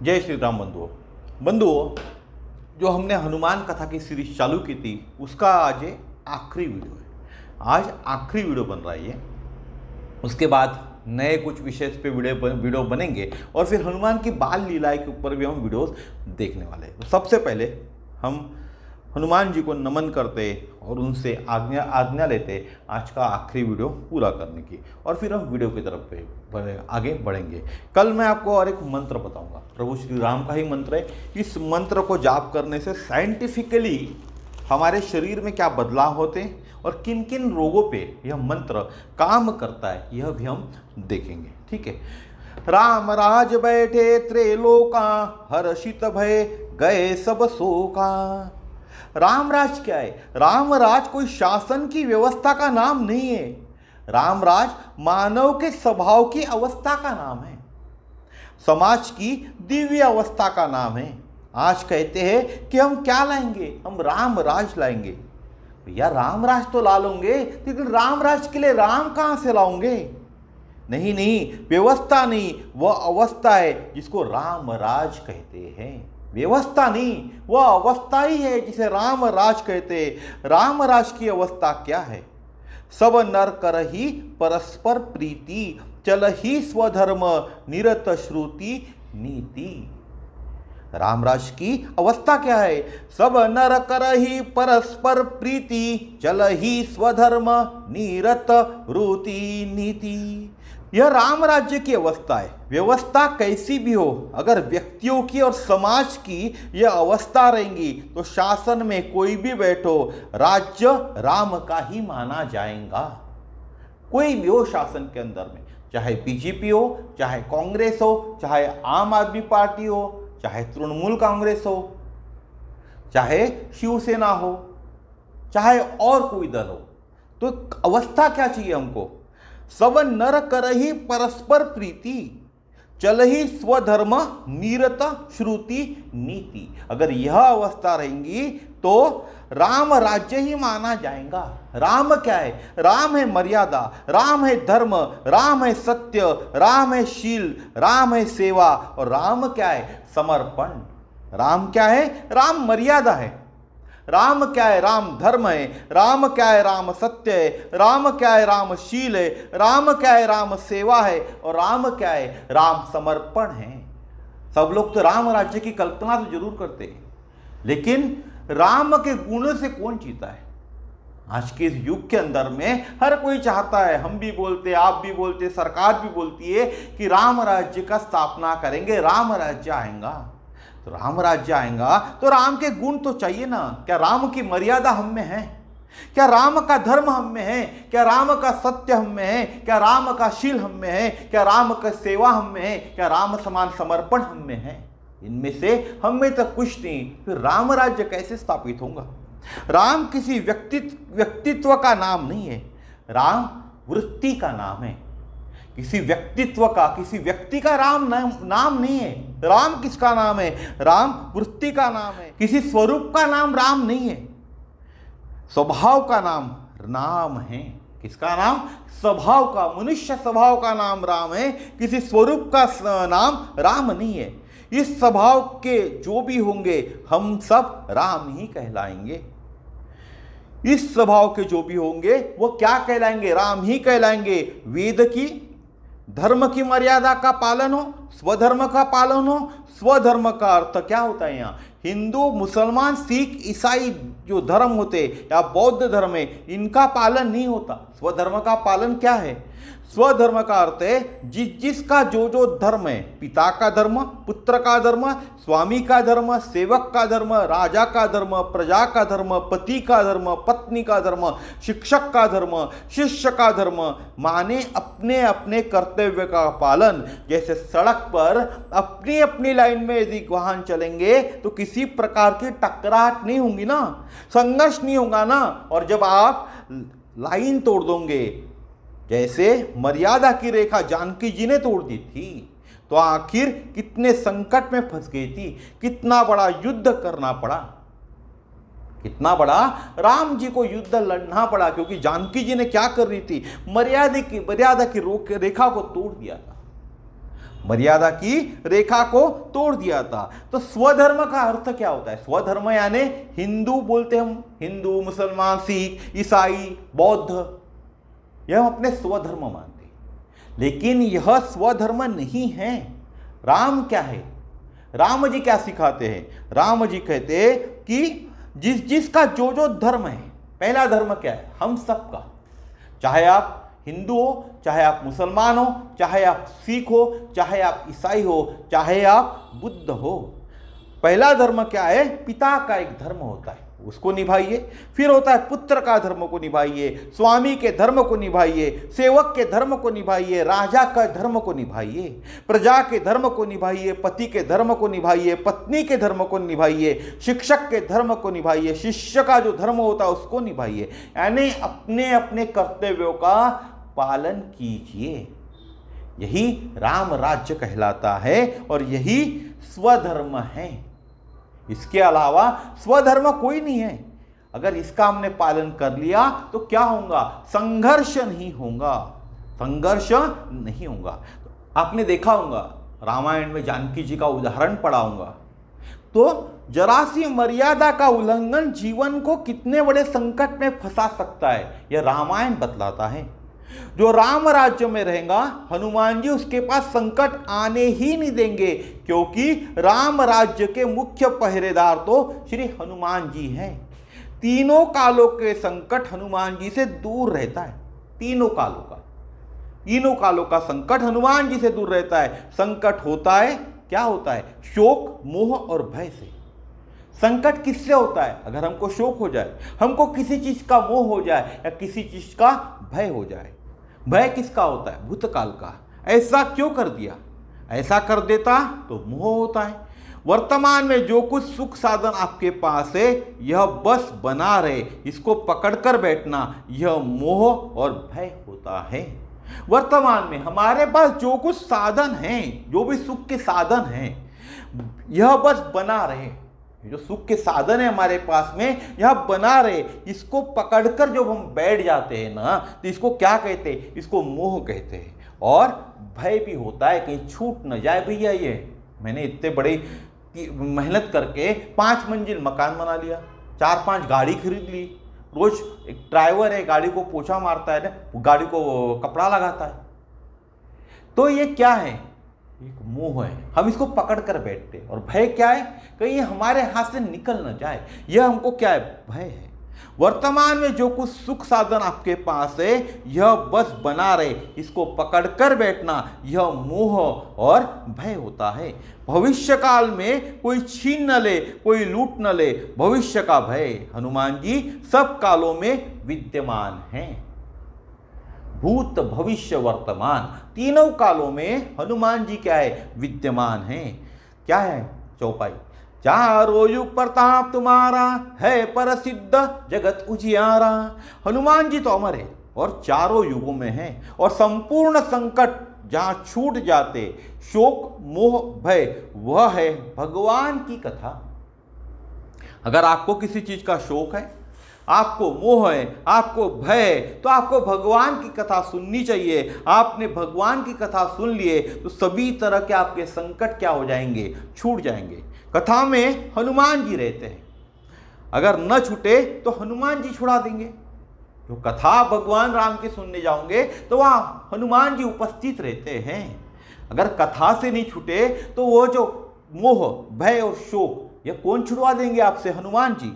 जय श्री राम बंधुओं, जो हमने हनुमान कथा की सीरीज चालू की थी उसका आज ये आखिरी वीडियो है। आज आखिरी वीडियो बन रहा है ये। उसके बाद नए कुछ विषय पे वीडियो बनेंगे और फिर हनुमान की बाल लीलाएं के ऊपर भी हम वीडियोस देखने वाले हैं। तो सबसे पहले हम हनुमान जी को नमन करते और उनसे आज्ञा लेते आज का आखिरी वीडियो पूरा करने की, और फिर हम वीडियो की तरफ आगे बढ़ेंगे। कल मैं आपको और एक मंत्र बताऊंगा, प्रभु श्री राम का ही मंत्र है। इस मंत्र को जाप करने से साइंटिफिकली हमारे शरीर में क्या बदलाव होते हैं और किन किन रोगों पे यह मंत्र काम करता है, यह भी हम देखेंगे। ठीक है। राम राज बैठे त्रैलोका, हर्षित भय गए सब शोका। रामराज क्या है? रामराज कोई शासन की व्यवस्था का नाम नहीं है। रामराज मानव के स्वभाव की अवस्था का नाम है, समाज की दिव्य अवस्था का नाम है। आज कहते हैं कि हम क्या लाएंगे? हम रामराज लाएंगे। भैया रामराज तो ला लोगे, लेकिन रामराज के लिए राम कहां से लाओगे? नहीं, व्यवस्था नहीं, वह अवस्था है जिसको रामराज कहते हैं। व्यवस्था नहीं, वह अवस्था ही है जिसे रामराज कहते हैं। रामराज की अवस्था क्या है? सब नर करहि परस्पर प्रीति, चलहि स्वधर्म निरत श्रुति नीति। रामराज की अवस्था क्या है? सब नर करहि परस्पर प्रीति, चलहि स्वधर्म निरत रुति नीति। यह राम राज्य की अवस्था है। व्यवस्था कैसी भी हो, अगर व्यक्तियों की और समाज की यह अवस्था रहेंगी तो शासन में कोई भी बैठो, राज्य राम का ही माना जाएगा। कोई भी हो शासन के अंदर में, चाहे बीजेपी हो, चाहे कांग्रेस हो, चाहे आम आदमी पार्टी हो, चाहे तृणमूल कांग्रेस हो, चाहे शिवसेना हो, चाहे और कोई दल हो, तो अवस्था क्या चाहिए हमको? सब नर करहि परस्पर प्रीति, चलहि स्वधर्म निरत श्रुति नीति। अगर यह अवस्था रहेंगी तो राम राज्य ही माना जाएगा। राम क्या है? राम है मर्यादा, राम है धर्म, राम है सत्य, राम है शील, राम है सेवा, और राम क्या है? समर्पण। राम क्या है? राम मर्यादा है। राम क्या है? राम धर्म है। राम क्या है? राम सत्य है। राम क्या है? राम शील है। राम क्या है? राम सेवा है। और राम क्या है? राम समर्पण है। सब लोग तो राम राज्य की कल्पना तो जरूर करते हैं, लेकिन राम के गुण से कौन जीता है? आज के इस युग के अंदर में हर कोई चाहता है, हम भी बोलते, आप भी बोलते, सरकार भी बोलती है कि राम राज्य का स्थापना करेंगे, राम राज्य आएगा। तो राम राज्य आएगा तो राम के गुण तो चाहिए ना। क्या राम की मर्यादा हम में है? क्या राम का धर्म हम में है? क्या राम का सत्य हम में है? क्या राम का शील हम में है? क्या राम का सेवा हम में है? क्या राम समान समर्पण हम में है? इनमें से हम में तो कुछ नहीं, फिर राम राज्य कैसे स्थापित होगा? राम किसी व्यक्तित्व का नाम नहीं है, राम वृत्ति का नाम है। किसी व्यक्तित्व का, किसी व्यक्ति का राम नाम नहीं है। राम किसका नाम है? राम वृत्ति का नाम है। किसी स्वरूप का नाम राम नहीं है, स्वभाव का नाम है। किसका नाम? स्वभाव का, मनुष्य स्वभाव का नाम राम है। किसी स्वरूप का नाम राम नहीं है। इस स्वभाव के जो भी होंगे हम सब राम ही कहलाएंगे। इस स्वभाव के जो भी होंगे वो क्या कहलाएंगे? राम ही कहलाएंगे। वेद की, धर्म की मर्यादा का पालन हो, स्वधर्म का पालन हो। स्वधर्म का अर्थ क्या होता है? यहाँ हिंदू, मुसलमान, सिख, ईसाई जो धर्म होते या बौद्ध धर्म है, इनका पालन नहीं होता। स्वधर्म का पालन क्या है? स्वधर्म का अर्थ है जिसका जो धर्म है, पिता का धर्म, पुत्र का धर्म, स्वामी का धर्म, सेवक का धर्म, राजा का धर्म, प्रजा का धर्म, पति का धर्म, पत्नी का धर्म, शिक्षक का धर्म, शिष्य का धर्म, माने अपने अपने कर्तव्य का पालन। जैसे सड़क पर अपनी अपनी लाइन में यदि वाहन चलेंगे तो किसी प्रकार की टकराहट नहीं होगी ना, संघर्ष नहीं होगा ना। और जब आप लाइन तोड़ दोगे, जैसे मर्यादा की रेखा जानकी जी ने तोड़ दी थी, तो आखिर कितने संकट में फंस गई थी, कितना बड़ा युद्ध करना पड़ा, कितना बड़ा राम जी को युद्ध लड़ना पड़ा, क्योंकि जानकी जी ने क्या कर रही थी? मर्यादा की रेखा को तोड़ दिया था। मर्यादा की रेखा को तोड़ दिया था। तो स्वधर्म का अर्थ क्या होता है? स्वधर्म यानी हिंदू बोलते हम, हिंदू, मुसलमान, सिख, ईसाई, बौद्ध, यह हम अपने स्वधर्म मानते हैं। लेकिन यह स्वधर्म नहीं है। राम क्या है? राम जी क्या सिखाते हैं? राम जी कहते हैं कि जिसका जो धर्म है, पहला धर्म क्या है? हम सबका, चाहे आप हिंदू हो, चाहे आप मुसलमान हो, चाहे आप सिख हो, चाहे आप ईसाई हो, चाहे आप बुद्ध हो। पहला धर्म क्या है? पिता का एक धर्म होता है, उसको निभाइए। फिर होता है पुत्र का धर्म को निभाइए, स्वामी के धर्म को निभाइए, सेवक के धर्म को निभाइए, राजा का धर्म को निभाइए, प्रजा के धर्म को निभाइए, पति के धर्म को निभाइए, पत्नी के धर्म को निभाइए, शिक्षक के धर्म को निभाइए, शिष्य का जो धर्म होता है उसको निभाइए। यानी अपने अपने कर्तव्यों का पालन कीजिए। यही राम राज्य कहलाता है और यही स्वधर्म है। इसके अलावा स्वधर्म कोई नहीं है। अगर इसका हमने पालन कर लिया तो क्या होगा? संघर्ष नहीं होगा, संघर्ष नहीं होगा। तो आपने देखा होगा, रामायण में जानकी जी का उदाहरण पढ़ा होगा, तो जरा सी मर्यादा का उल्लंघन जीवन को कितने बड़े संकट में फंसा सकता है, यह रामायण बतलाता है। जो राम राज्य में रहेगा, हनुमान जी उसके पास संकट आने ही नहीं देंगे, क्योंकि राम राज्य के मुख्य पहरेदार तो श्री हनुमान जी हैं। तीनों कालों के संकट हनुमान जी से दूर रहता है। तीनों कालों का संकट हनुमान जी से दूर रहता है। संकट होता है, क्या होता है? शोक, मोह और भय से। संकट किससे होता है? अगर हमको शोक हो जाए, हमको किसी चीज का मोह हो जाए या किसी चीज का भय हो जाए। भय किसका होता है? भूतकाल का। ऐसा क्यों कर दिया? ऐसा कर देता तो मोह होता है। वर्तमान में जो कुछ सुख साधन आपके पास है, यह बस बना रहे, इसको पकड़कर बैठना, यह मोह और भय होता है। वर्तमान में हमारे पास जो कुछ साधन हैं, जो भी सुख के साधन हैं, यह बस बना रहे। जो सुख के साधन है हमारे पास में, यह बना रहे, इसको पकड़कर जब हम बैठ जाते हैं ना, तो इसको क्या कहते हैं? इसको मोह कहते हैं। और भय भी होता है, कहीं छूट न जाए भैया। ये मैंने इतने बड़े मेहनत करके 5 मंजिल मकान बना लिया, 4-5 गाड़ी खरीद ली, रोज एक ड्राइवर है, गाड़ी को पोछा मारता है ना, गाड़ी को कपड़ा लगाता है, तो ये क्या है? एक मोह है। हम इसको पकड़ कर बैठते हैं। और भय क्या है? कहीं हमारे हाथ से निकल न जाए, यह हमको क्या है? भय है। वर्तमान में जो कुछ सुख साधन आपके पास है, यह बस बना रहे, इसको पकड़कर बैठना, यह मोह और भय होता है। भविष्य काल में कोई छीन न ले, कोई लूट न ले, भविष्य का भय हनुमान जी सब कालों में विद्यमान हैं। भूत, भविष्य, वर्तमान, तीनों कालों में हनुमान जी क्या है? विद्यमान हैं। क्या है चौपाई? चारों युग प्रताप तुम्हारा, है प्रसिद्ध जगत उजियारा। हनुमान जी तो अमर है और चारों युगों में है, और संपूर्ण संकट जहां छूट जाते, शोक, मोह, भय, वह है भगवान की कथा। अगर आपको किसी चीज का शोक है, आपको मोह है, आपको भय है, तो आपको भगवान की कथा सुननी चाहिए। आपने भगवान की कथा सुन लिए तो सभी तरह के आपके संकट क्या हो जाएंगे? छूट जाएंगे। कथा में हनुमान जी रहते हैं, अगर न छूटे तो हनुमान जी छुड़ा देंगे। जो कथा भगवान राम की सुनने जाओगे तो वहाँ हनुमान जी उपस्थित रहते हैं। अगर कथा से नहीं छूटे तो वो जो मोह, भय और शोक, यह कौन छुड़वा देंगे आपसे? हनुमान जी।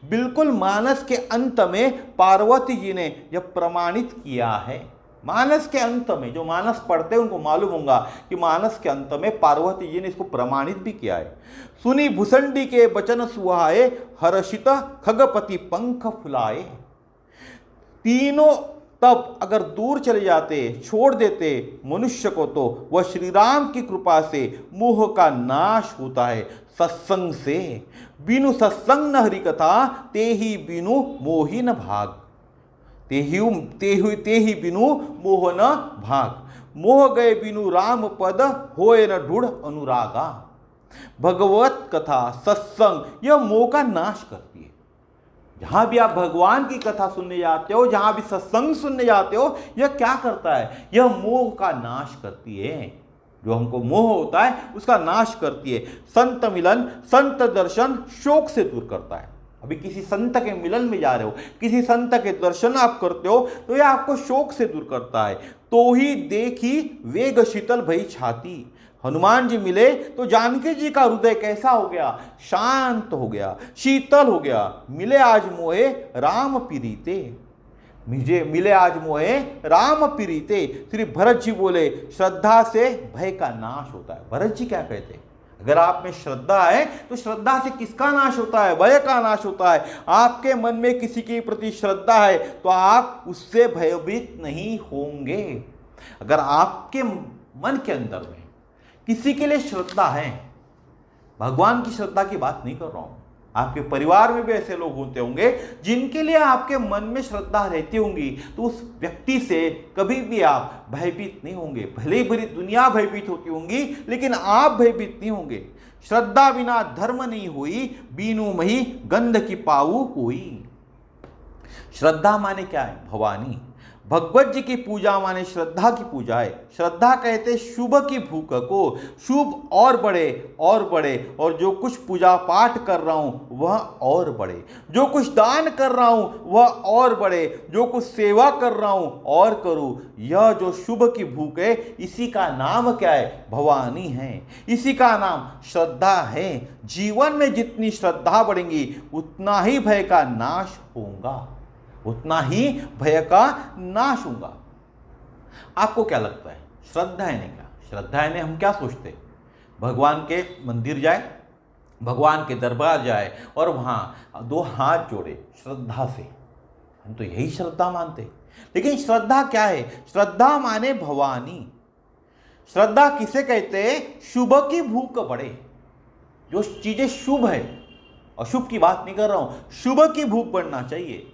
बिल्कुल मानस के अंत में पार्वती जी ने यह प्रमाणित किया है। मानस के अंत में, जो मानस पढ़ते हैं उनको मालूम होगा कि मानस के अंत में पार्वती जी ने इसको प्रमाणित भी किया है। सुनी भुसंडी के बचन सुहाए, हर्षित खगपति पंख फुलाए। तीनों तब अगर दूर चले जाते, छोड़ देते मनुष्य को, तो वह श्री राम की कृपा से मोह का नाश होता है सत्संग से। बिनु सत्संग न हरि कथा, ते ही बिनु मोहि न भाग। ते ही बिनु मोह न भाग। मोह गए बिनु राम पद, होए न ढूढ़ अनुरागा। भगवत कथा, सत्संग, यह मोह का नाश करती है। जहां भी आप भगवान की कथा सुनने जाते हो, जहां भी सत्संग सुनने जाते हो, यह क्या करता है? यह मोह का नाश करती है। जो हमको मोह होता है उसका नाश करती है। संत मिलन संत दर्शन शोक से दूर करता है। अभी किसी संत के मिलन में जा रहे हो, किसी संत के दर्शन आप करते हो तो यह आपको शोक से दूर करता है। तो ही देखी वेग शीतल भई छाती। हनुमान जी मिले तो जानकी जी का हृदय कैसा हो गया, शांत हो गया, शीतल हो गया। मिले आज मोहे राम पीरीते, मुझे मिले आज मोहे राम पीरीते। श्री भरत जी बोले श्रद्धा से भय का नाश होता है। भरत जी क्या कहते हैं, अगर आप में श्रद्धा है तो श्रद्धा से किसका नाश होता है, भय का नाश होता है। आपके मन में किसी के प्रति श्रद्धा है तो आप उससे भयभीत नहीं होंगे। अगर आपके मन के अंदर में किसी के लिए श्रद्धा है, भगवान की श्रद्धा की बात नहीं कर रहा हूं, आपके परिवार में भी ऐसे लोग होते होंगे जिनके लिए आपके मन में श्रद्धा रहती होंगी, तो उस व्यक्ति से कभी भी आप भयभीत नहीं होंगे। भले ही भरी दुनिया भयभीत होती होंगी लेकिन आप भयभीत नहीं होंगे। श्रद्धा बिना धर्म नहीं हुई, बीनू मही गंध की पाऊ कोई। श्रद्धा माने क्या है, भवानी। भगवत जी की पूजा माने श्रद्धा की पूजा है। श्रद्धा कहते शुभ की भूख को, शुभ और बढ़े और बढ़े, और जो कुछ पूजा पाठ कर रहा हूं वह और बढ़े, जो कुछ दान कर रहा हूं वह और बढ़े, जो कुछ सेवा कर रहा हूं और करूं। यह जो शुभ की भूख है इसी का नाम क्या है, भवानी है, इसी का नाम श्रद्धा है। जीवन में जितनी श्रद्धा बढ़ेंगी उतना ही भय का नाश होगा, उतना ही भय का नाश होगा। आपको क्या लगता है श्रद्धा है ने क्या, श्रद्धा है ने हम क्या सोचते हैं, भगवान के मंदिर जाए, भगवान के दरबार जाए और वहां दो हाथ जोड़े श्रद्धा से, हम तो यही श्रद्धा मानते हैं। लेकिन श्रद्धा क्या है, श्रद्धा माने भवानी। श्रद्धा किसे कहते हैं, शुभ की भूख बढ़े, जो चीजें शुभ है, अशुभ की बात नहीं कर रहा हूं, शुभ की भूख बढ़ना चाहिए।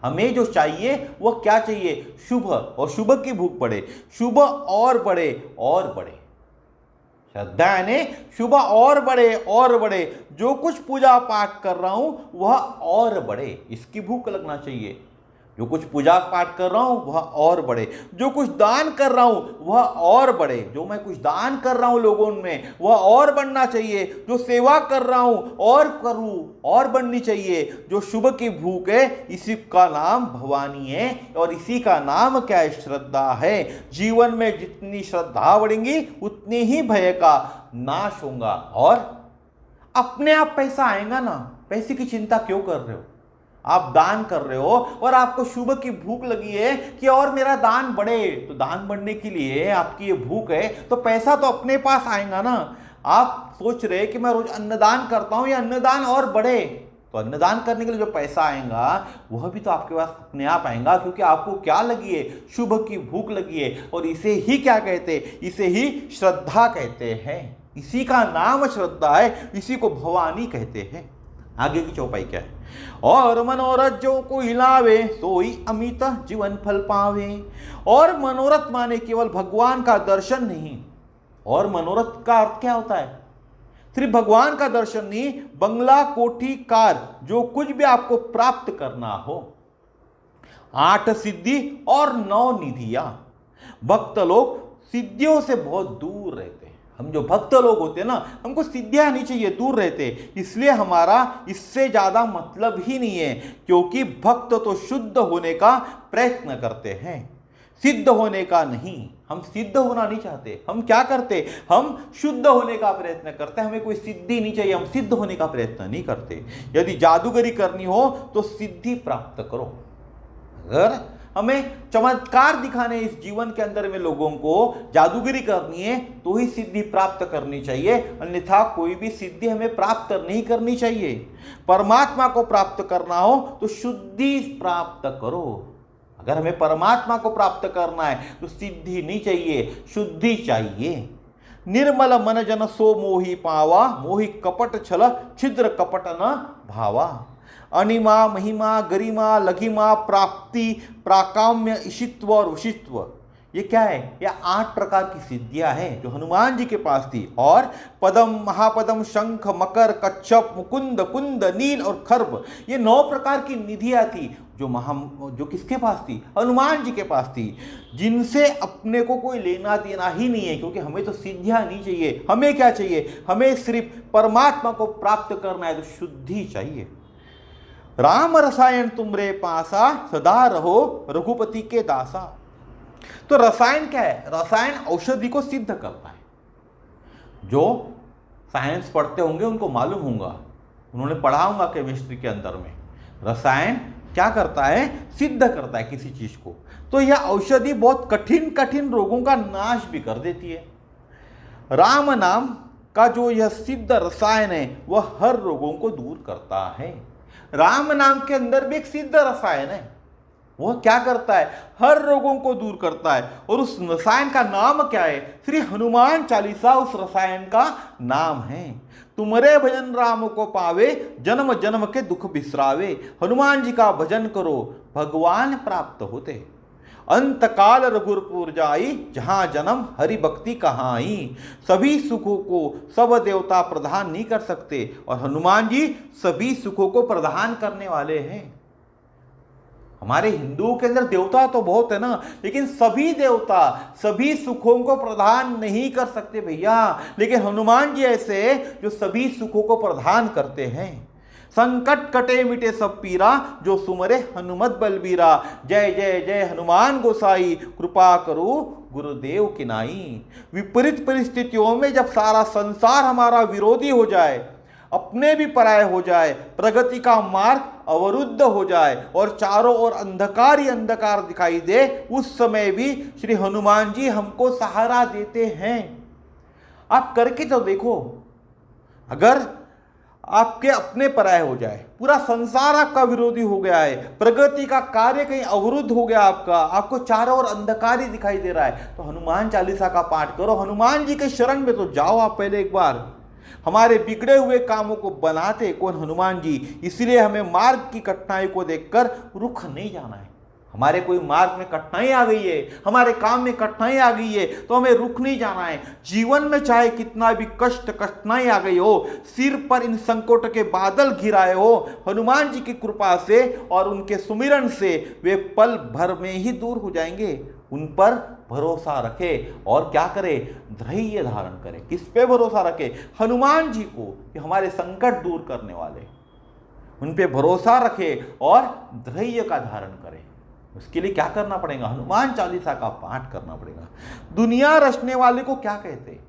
हमें जो चाहिए वह क्या चाहिए, शुभ, और शुभ की भूख बढ़े, शुभ और बढ़े और बढ़े। श्रद्धा ने शुभ और बढ़े और बढ़े, जो कुछ पूजा पाठ कर रहा हूं वह और बढ़े, इसकी भूख लगना चाहिए। जो कुछ पूजा पाठ कर रहा हूं वह और बढ़े, जो कुछ दान कर रहा हूं वह और बढ़े, जो मैं कुछ दान कर रहा हूं लोगों में वह और बढ़ना चाहिए, जो सेवा कर रहा हूं और करूं और बढ़नी चाहिए। जो शुभ की भूख है इसी का नाम भवानी है, और इसी का नाम क्या है, श्रद्धा है। जीवन में जितनी श्रद्धा बढ़ेंगी उतनी ही भय का नाश होगा, और अपने आप पैसा आएगा ना। पैसे की चिंता क्यों कर रहे हो, आप दान कर रहे हो और आपको शुभ की भूख लगी है कि और मेरा दान बढ़े, तो दान बढ़ने के लिए आपकी ये भूख है तो पैसा तो अपने पास आएगा ना। आप सोच रहे कि मैं रोज अन्नदान करता हूं या अन्नदान और बढ़े, तो अन्नदान करने के लिए जो पैसा आएगा वह भी तो आपके पास अपने आप आएगा, क्योंकि आपको क्या लगी है, शुभ की भूख लगी है। और इसे ही क्या कहते हैं, इसे ही श्रद्धा कहते हैं, इसी का नाम श्रद्धा है, इसी को भवानी कहते हैं। आगे की चौपाई क्या है, और मनोरथ जो को हिलावे सोई अमित जीवन फल पावे। और मनोरथ माने केवल भगवान का दर्शन नहीं, और मनोरथ का अर्थ क्या होता है, सिर्फ भगवान का दर्शन नहीं, बंगला कोठी कार जो कुछ भी आपको प्राप्त करना हो, 8 सिद्धि और 9 निधियां। भक्त लोग सिद्धियों से बहुत दूर रहते हैं। हम जो भक्त लोग होते हैं ना, हमको सिद्धियां नहीं चाहिए, दूर रहते, इसलिए हमारा इससे ज्यादा मतलब ही नहीं है, क्योंकि भक्त तो शुद्ध होने का प्रयत्न करते हैं, सिद्ध होने का नहीं। हम सिद्ध होना नहीं चाहते, हम क्या करते, हम शुद्ध होने का प्रयत्न करते हैं। हमें कोई सिद्धि नहीं चाहिए, हम सिद्ध होने का प्रयत्न नहीं करते। यदि जादूगरी करनी हो तो सिद्धि प्राप्त करो। अगर हमें चमत्कार दिखाने इस जीवन के अंदर में लोगों को जादूगरी करनी है तो ही सिद्धि प्राप्त करनी चाहिए, अन्यथा कोई भी सिद्धि हमें प्राप्त नहीं करनी चाहिए। परमात्मा को प्राप्त करना हो तो शुद्धि प्राप्त करो। अगर हमें परमात्मा को प्राप्त करना है तो सिद्धि नहीं चाहिए, शुद्धि चाहिए। निर्मल मन जन सो मोहि पावा, मोहि कपट छल छिद्र कपट न भावा। अनिमा महिमा गरिमा लघिमा प्राप्ति प्राकाम्य ईशित्व और वशित्व, ये क्या है? ये 8 प्रकार की सिद्धियां हैं जो हनुमान जी के पास थी। और पदम, महापदम, शंख, मकर, कच्छप, मुकुंद, कुंद, नील और खर्ब, ये 9 प्रकार की निधियां थी जो किसके पास थी? हनुमान जी के पास थी, जिनसे अपने को कोई लेना देना ही नहीं है, क्योंकि हमें तो सिद्धियां नहीं चाहिए। हमें क्या चाहिए? हमें सिर्फ परमात्मा को प्राप्त करना है, तो शुद्धि चाहिए। राम रसायन तुमरे पासा, सदा रहो रघुपति के दासा। तो रसायन क्या है? रसायन औषधि को सिद्ध करता है। जो साइंस पढ़ते होंगे उनको मालूम होगा, उन्होंने पढ़ा होगा केमिस्ट्री के अंदर में। रसायन क्या करता है? सिद्ध करता है किसी चीज को। तो यह औषधि बहुत कठिन कठिन रोगों का नाश भी कर देती है। राम नाम का जो यह सिद्ध रसायन है वह हर रोगों को दूर करता है। राम नाम के अंदर भी एक सिद्ध रसायन है, वह क्या करता है? हर रोगों को दूर करता है। और उस रसायन का नाम क्या है? श्री हनुमान चालीसा उस रसायन का नाम है। तुमरे भजन राम को पावे, जन्म जन्म के दुख बिसरावे। हनुमान जी का भजन करो, भगवान प्राप्त होते। अंत काल रघुरपुर जाई, जहां जन्म हरि भक्ति कहाई। सभी सुखों को सब देवता प्रदान नहीं कर सकते, और हनुमान जी सभी सुखों को प्रदान करने वाले हैं। हमारे हिंदुओं के अंदर देवता तो बहुत है ना, लेकिन सभी देवता सभी सुखों को प्रदान नहीं कर सकते भैया। लेकिन हनुमान जी ऐसे जो सभी सुखों को प्रदान करते हैं। संकट कटे मिटे सब पीरा, जो सुमरे हनुमत बलबीरा। जय जय जय हनुमान गोसाई, कृपा करो गुरुदेव की नाई। विपरीत परिस्थितियों में जब सारा संसार हमारा विरोधी हो जाए, अपने भी पराये हो जाए, प्रगति का मार्ग अवरुद्ध हो जाए और चारों ओर अंधकार ही अंधकार दिखाई दे, उस समय भी श्री हनुमान जी हमको सहारा देते हैं। आप करके तो देखो, अगर आपके अपने पराये हो जाए, पूरा संसार आपका विरोधी हो गया है, प्रगति का कार्य कहीं अवरुद्ध हो गया आपको चारों ओर अंधकार ही दिखाई दे रहा है, तो हनुमान चालीसा का पाठ करो, हनुमान जी के शरण में तो जाओ आप पहले एक बार। हमारे बिगड़े हुए कामों को बनाते कौन? हनुमान जी। इसलिए हमें मार्ग की कठिनाई को देखकर रुक नहीं जाना है। हमारे कोई मार्ग में कठिनाई आ गई है, हमारे काम में कठिनाई आ गई है, तो हमें रुक नहीं जाना है। जीवन में चाहे कितना भी कष्ट कठिनाई आ गई हो, सिर पर इन संकट के बादल घिराए हो, हनुमान जी की कृपा से और उनके सुमिरन से वे पल भर में ही दूर हो जाएंगे। उन पर भरोसा रखे और क्या करे? धैर्य धारण करे। किस पे भरोसा रखे? हनुमान जी को, कि हमारे संकट दूर करने वाले, उन पे भरोसा रखे और धैर्य का धारण करे। उसके लिए क्या करना पड़ेगा? हनुमान चालीसा का पाठ करना पड़ेगा। दुनिया रचने वाले को क्या कहते हैं?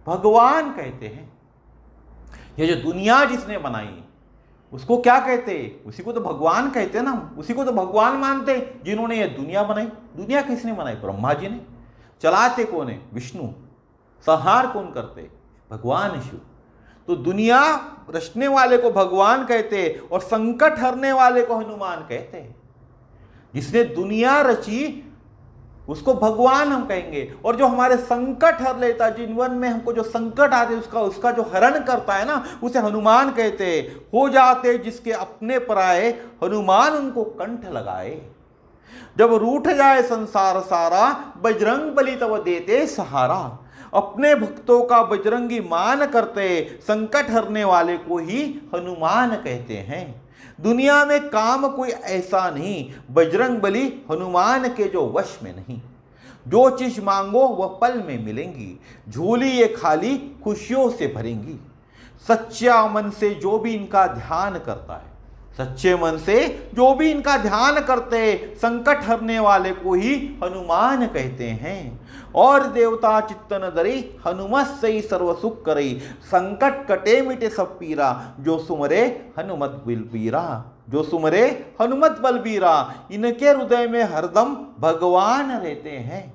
भगवान कहते हैं। ये जो दुनिया जिसने बनाई उसको क्या कहते हैं? उसी को तो भगवान कहते हैं ना, उसी को तो भगवान मानते हैं जिन्होंने ये दुनिया बनाई। दुनिया किसने बनाई? ब्रह्मा जी ने। चलाते कौन है? विष्णु। संहार कौन करते? भगवान शिव। तो दुनिया रचने वाले को भगवान कहते हैं और संकट हरने वाले को हनुमान कहते हैं। जिसने दुनिया रची उसको भगवान हम कहेंगे, और जो हमारे संकट हर लेता, जीवन में हमको जो संकट आते उसका जो हरण करता है ना, उसे हनुमान कहते हैं। हो जाते जिसके अपने पराए, हनुमान उनको कंठ लगाए। जब रूठ जाए संसार सारा, बजरंग बली तब देते सहारा। अपने भक्तों का बजरंगी मान करते, संकट हरने वाले को ही हनुमान कहते हैं। दुनिया में काम कोई ऐसा नहीं, बजरंग बली हनुमान के जो वश में नहीं। जो चीज मांगो वह पल में मिलेंगी, झोली ये खाली खुशियों से भरेंगी। सच्चा मन से जो भी इनका ध्यान करता है, सच्चे मन से जो भी इनका ध्यान करते, संकट हरने वाले को ही हनुमान कहते हैं। और देवता चित्तन धरी, हनुमत से सर्व सुख करई। संकट कटे मिटे सब पीरा, जो सुमरे हनुमत बलबीरा। जो सुमरे हनुमत बलबीरा, इनके हृदय में हरदम भगवान रहते हैं।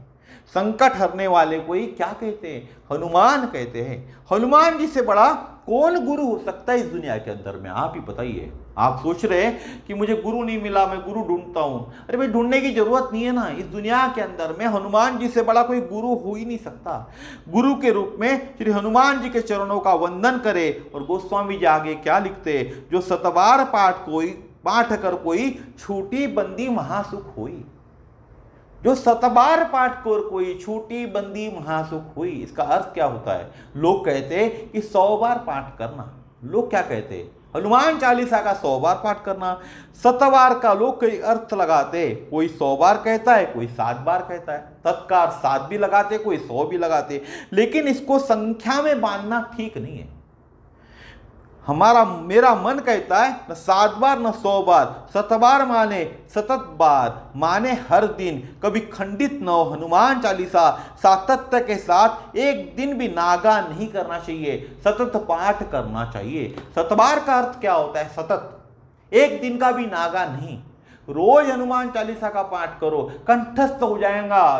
संकट हरने वाले को ही क्या कहते हैं? हनुमान कहते हैं। हनुमान जी से बड़ा कौन गुरु हो सकता है इस दुनिया के अंदर में? आप ही बताइए। आप सोच रहे हैं कि मुझे गुरु नहीं मिला, मैं गुरु ढूंढता हूं। अरे भाई, ढूंढने की जरूरत नहीं है ना। इस दुनिया के अंदर में हनुमान जी से बड़ा कोई गुरु हो ही नहीं सकता। गुरु के रूप में श्री हनुमान जी के चरणों का वंदन करे। और गोस्वामी जी आगे क्या लिखते? जो सतबार पाठ कर कोई छूटी बंदी महासुख होई। जो 7 बार पाठ कर कोई, छूटी बंदी महासुख हुई। इसका अर्थ क्या होता है? लोग कहते हैं कि 100 बार पाठ करना। लोग क्या कहते हैं? हनुमान चालीसा का 100 बार पाठ करना। 7 बार का लोग कई अर्थ लगाते, कोई 100 बार कहता है, कोई 7 बार कहता है। तत्कार 7 भी लगाते, कोई 100 भी लगाते, लेकिन इसको संख्या में बांधना ठीक नहीं है। मेरा मन कहता है न 7 बार न 100 बार, 7 बार माने सतत बार, माने हर दिन, कभी खंडित न हो। हनुमान चालीसा सातत्य के साथ एक दिन भी नागा नहीं करना चाहिए, सतत पाठ करना चाहिए। 7 बार का अर्थ क्या होता है? सतत, एक दिन का भी नागा नहीं। रोज हनुमान चालीसा का पाठ करो, कंठस्थ हो जाएगा।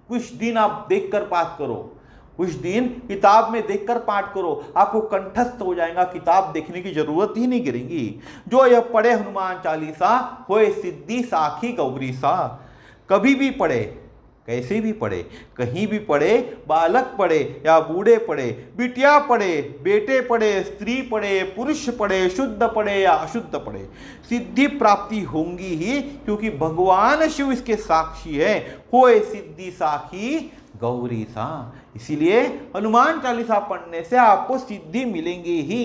कुछ दिन आप देखकर पाठ करो, कुछ दिन किताब में देखकर पाठ करो, आपको कंठस्थ हो जाएगा, किताब देखने की जरूरत ही नहीं गिरेगी। जो यह पढ़े हनुमान चालीसा होए सिद्धि साखी गौरी सा। कभी भी पढ़े, कैसे भी पढ़े, कहीं भी पढ़े, बालक पढ़े या बूढ़े पढ़े, बिटिया पढ़े, बेटे पढ़े, स्त्री पढ़े, पुरुष पढ़े, शुद्ध पढ़े या अशुद्ध पढ़े, सिद्धि प्राप्ति होंगी ही, क्योंकि भगवान शिव इसके साक्षी है। होए सिद्धि साखी गौरी सा। इसीलिए हनुमान चालीसा पढ़ने से आपको सिद्धि मिलेंगी ही।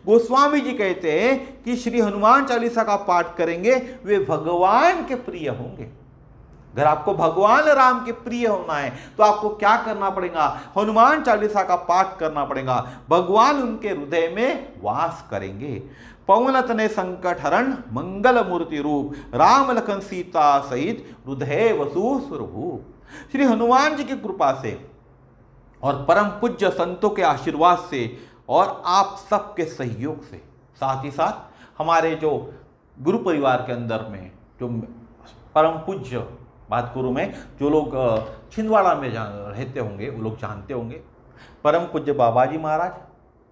गोस्वामी जी कहते हैं कि श्री हनुमान चालीसा का पाठ करेंगे वे भगवान के प्रिय होंगे। अगर आपको भगवान राम के प्रिय होना है तो आपको क्या करना पड़ेगा? हनुमान चालीसा का पाठ करना पड़ेगा। भगवान उनके हृदय में वास करेंगे। पवन तनय संकट हरण मंगल मूर्ति रूप, राम लखन सीता सहित हृदय वसु सुरभूप। श्री हनुमान जी की कृपा से और परम पूज्य संतों के आशीर्वाद से और आप सबके सहयोग से, साथ ही साथ हमारे जो गुरु परिवार के अंदर में जो परम पूज्य, बात करूँ मैं, जो लोग छिंदवाड़ा में रहते होंगे वो लोग जानते होंगे, परम पूज्य बाबा जी महाराज,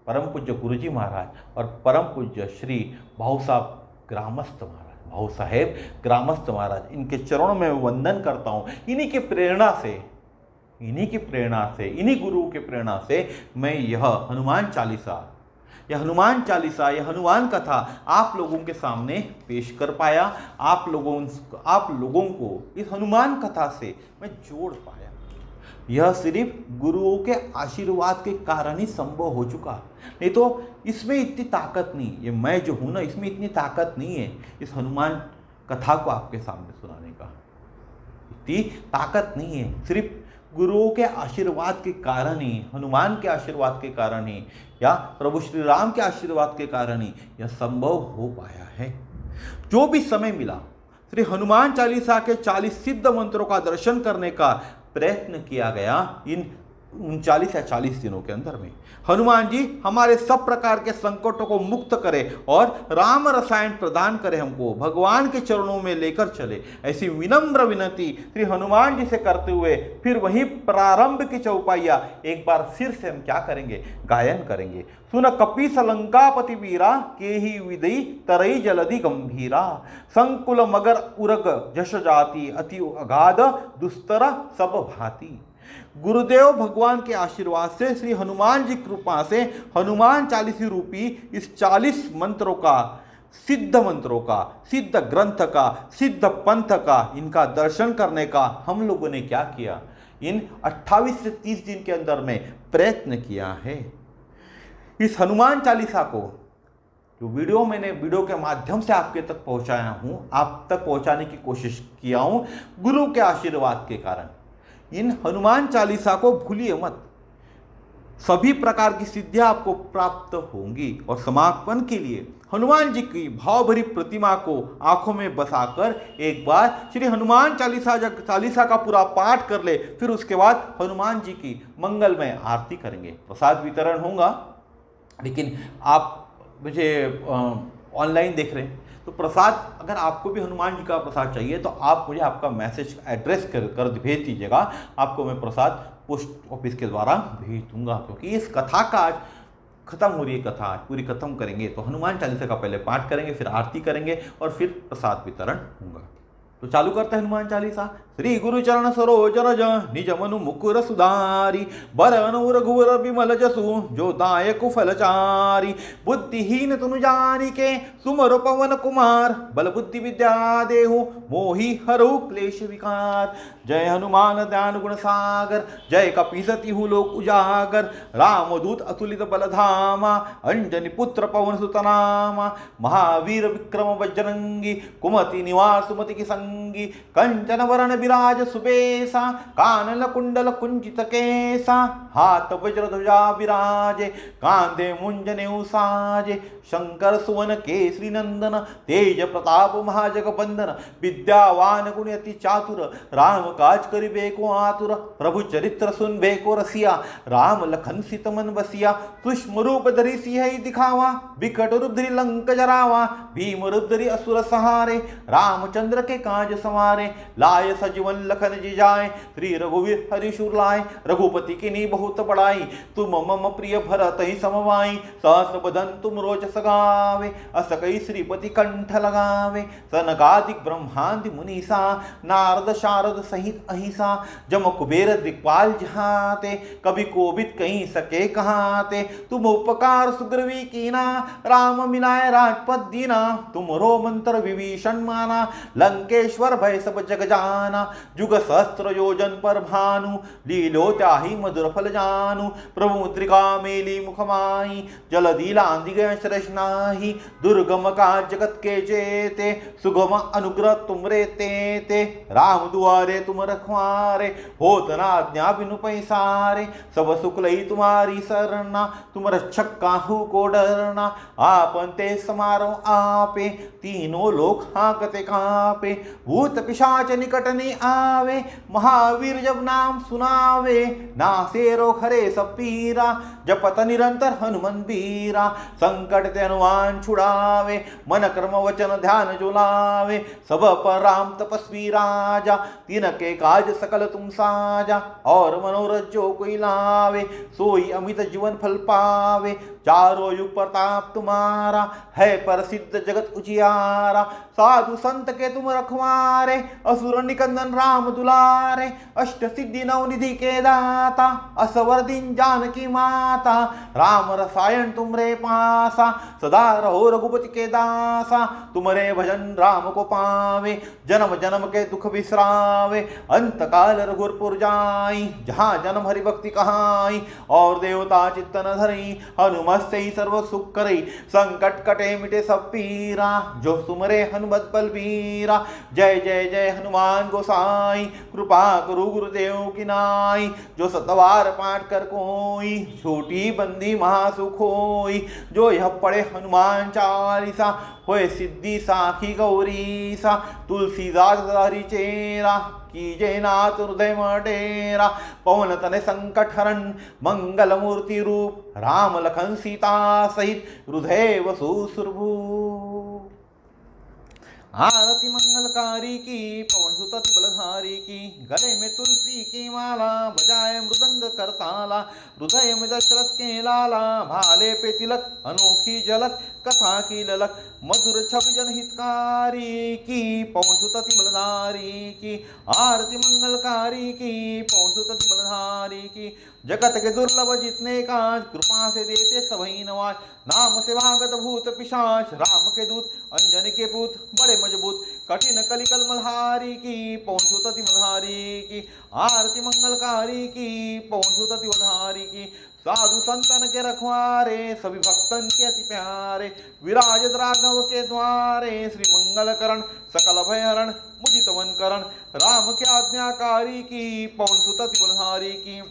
परम पूज्य गुरु जी महाराज और परम पूज्य श्री भाऊ साहब ग्रामस्थ महाराज, भाऊ साहेब ग्रामस्थ महाराज, इनके चरणों में वंदन करता हूँ। इन्हीं की प्रेरणा से, इन्हीं गुरुओं के प्रेरणा से मैं यह हनुमान चालीसा, यह हनुमान कथा आप लोगों के सामने पेश कर पाया। आप लोगों को इस हनुमान कथा से मैं जोड़ पाया। यह सिर्फ गुरुओं के आशीर्वाद के कारण ही संभव हो चुका, नहीं तो इसमें इतनी ताकत नहीं, ये मैं जो हूं ना, इसमें इतनी ताकत नहीं है इस हनुमान कथा को आपके सामने सुनाने का, इतनी ताकत नहीं है। सिर्फ गुरुओं के आशीर्वाद के कारण ही, हनुमान के आशीर्वाद के कारण ही या प्रभु श्री राम के आशीर्वाद के कारण ही यह संभव हो पाया है। जो भी समय मिला श्री हनुमान चालीसा के 40 सिद्ध मंत्रों का दर्शन करने का प्रयत्न किया गया इन 39 या 40 दिनों के अंदर में। हनुमान जी हमारे सब प्रकार के संकटों को मुक्त करे और राम रसायन प्रदान करे, हमको भगवान के चरणों में लेकर चले, ऐसी विनम्र विनती श्री हनुमान जी से करते हुए फिर वही प्रारंभ की चौपाइया एक बार फिर से हम क्या करेंगे? गायन करेंगे। सुन कपीस लंकापति वीरा, के ही विदई तरई जलधि गंभीरा, संकुल मगर उरग जश जाति, अति अगाध दुस्तर सब भांति। गुरुदेव भगवान के आशीर्वाद से, श्री हनुमान जी कृपा से हनुमान चालीसी रूपी इस 40 मंत्रों का, सिद्ध ग्रंथ का, सिद्ध पंथ का, इनका दर्शन करने का हम लोगों ने क्या किया? इन 28 से 30 दिन के अंदर में प्रयत्न किया है। इस हनुमान चालीसा को जो वीडियो के माध्यम से आपके तक पहुंचाया हूं, आप तक पहुंचाने की कोशिश किया हूं गुरु के आशीर्वाद के कारण। इन हनुमान चालीसा को भूलिए मत, सभी प्रकार की सिद्धियां आपको प्राप्त होंगी। और समापन के लिए हनुमान जी की भावभरी प्रतिमा को आंखों में बसाकर एक बार श्री हनुमान चालीसा का पूरा पाठ कर ले, फिर उसके बाद हनुमान जी की मंगलमय आरती करेंगे। प्रसाद वितरण होगा, लेकिन आप मुझे ऑनलाइन देख रहे हैं तो प्रसाद, अगर आपको भी हनुमान जी का प्रसाद चाहिए तो आप मुझे आपका मैसेज एड्रेस कर भेज दीजिएगा, आपको मैं प्रसाद पोस्ट ऑफिस के द्वारा भेज दूंगा। क्योंकि इस कथा का आज खत्म हो रही है, कथा आज पूरी खत्म करेंगे तो हनुमान चालीसा का पहले पाठ करेंगे, फिर आरती करेंगे और फिर प्रसाद वितरण होगा। तो चालू करते हैं हनुमान चालीसा। श्री गुरुचरण सरोज रज निज मनु मुकुर सुधारी बरनु रघुवर बिमल जसु जो दायक फलचारी बुद्धिहीन तुनु जानिके सुमरो पवन कुमार बल बुद्धि विद्या देहु मोहि हरहु क्लेश विकार। जय हनुमान ज्ञान गुण सागर जय कपीसति हूँ लोक उजागर रामदूत अतुलित बल धामा अंजनी पुत्र पवन सुत नामा महावीर विक्रम बजरंगी कुमति निवास सुमति की संगी कंचन वरण विराज सुबेसा कानन कुंडल कुंजित केसा हाथ वज्र ध्वजा विराजे कांधे मुंजने साजे शंकर सुवन केसरी नंदन तेज प्रताप महाजग बंदन विद्यावान गुण अति चातुर राम काज करिबे को आतुर प्रभु चरित्र सुनबे को रसिया राम लखन सीत मन बसिया सूक्ष्म रूप धरि सिंह दिखावा विकट रूप धरि लंक जरावा भीम रूप धरि असुर सहारे रामचंद्र के काज संवारे लाय सजीवन लखन जी जाए श्री रघुवीर हरिशुर लाए रघुपति की नी बहुत बड़ाई तुम मम प्रिय भरत ही समवाई सहस्र बदन तुम रोज सगावे अस कई श्रीपति कंठ लगावे सनकादिक ब्रह्मांदि मुनीसा नारद शारद सहित अहिसा जम कुबेर दिक्पाल जहाते कभी कोबित कहीं सके कहाते तुम उपकार सुग्रीवी कीना राम मिलाए राजपद दीना तुमरो मंत्र विभीषण माना लंकेश्वर भय सब जग जाना जुग सहस्त्र योजन पर भानु लीलो त्याही मधुर फल जानू प्रभु मुद्रिका मेली मुखमाई जलधि लांघि गए शरश नाही दुर्गम का जगत के जेते सुगम अनुग्रह तुमरे ते राम दुआरे तुम रखवारे होत न आज्ञा बिनु पैसारे सब सुख लई तुम्हारी सरना तुम रक्षक काहू को डरना आपन ते समारो आपे तीनों लोक हाँकते कांपे भूत पिशाच निकट नहीं आवे महावीर जब नाम सुनावे नासे रोग हरे सब पीरा जपत निरंतर हनुमन बीरा संकट ते हनुमान छुड़ावे मन कर्म वचन ध्यान जो लावे सब पर राम तपस्वी राजा तिनके काज सकल तुम साजा और मनोरथ जो कोई लावे सोई अमित जीवन फल पावे चारों युग प्रताप तुम्हारा है प्रसिद्ध जगत उजियारा साधु संत के तुम रखवारे असुर निकंदन राम दुलारे अष्ट सिद्धि नवनिधि के दाता असवर दिन जानकी माता राम रसायन तुमरे पासा सदा रहो रघुपति के दासा तुमरे भजन राम को पावे जन्म जन्म के दुख विसरावे अंत काल रघुरपुर जाई जहाँ जन्म हरि भक्ति कहाई और देवता चित्तन धरई हनुमत ही सर्व सुख करई संकट कटे मिटे सब पीरा जो सुमरे हनुमत बलबीरा जय जय जय हनुमान गोसाई कृपा करु गुरुदेव की नाई जो सतवार पाठ कर कोई छोटी बंदी महासुख होई जो यह पढ़े हनुमान चालीसा होए सिद्धि साखी गौरीसा तुलसीदास हरि चेरा कीजे नाथ हृदय मडेरा पवन तने संकट हरण मंगल मूर्ति रूप राम लखन सीता सहित हृदय वसु सुरभू। आरती मंगलकारी की पवन सुत बलधारी की गले में तुलसी की माला बजाए मृदंग करताला हृदय में दशरथ के लाला भाले पे तिलक अनोखी झलक कथा की ललक मधुर छवि जनहितकारी की पवन सुत बलधारी की आरती मंगलकारी की पवन सुत बलधारी की जगत के दुर्लभ जितने काज कृपा से देते सभी नवाज नाम से भागत भूत पिशाच राम के दूत अंजनी के पूत बड़े मजबूत कठिन कलिकल मल्हारी की पवन सुत मल्हारी की आरती मंगलकारी की पवन सुत मल्हारी की साधु संतन के रखवारे सभी भक्तन के अति प्यारे विराजत राघव के द्वारे श्री मंगल करण सकल भय हरण मुदित वन करण राम के आज्ञाकारी की पवन सुत मल्हारी की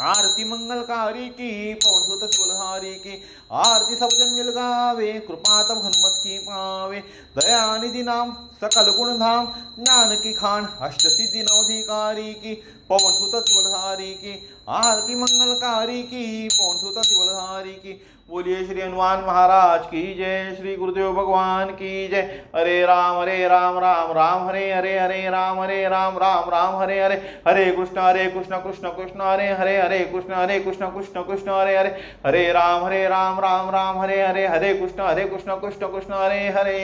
आरती मंगलकारी की पवन सुत बलधारी की आरती सब जन मिल गावे कृपा तब हनुमत की पावे दयानिधि नाम सकल गुण धाम ज्ञान की खान अष्ट सिद्धि नवधिकारी की पवन सुत बलधारी की आरती मंगलकारी की पवन सुत बलधारी की। बोलिए श्री हनुमान महाराज की जय। श्री गुरुदेव भगवान की जय। हरे राम राम राम हरे हरे हरे राम राम राम हरे हरे हरे कृष्ण कृष्ण कृष्ण हरे हरे कृष्ण कृष्ण हरे हरे राम राम राम हरे हरे हरे कृष्ण कृष्ण कृष्ण हरे हरे।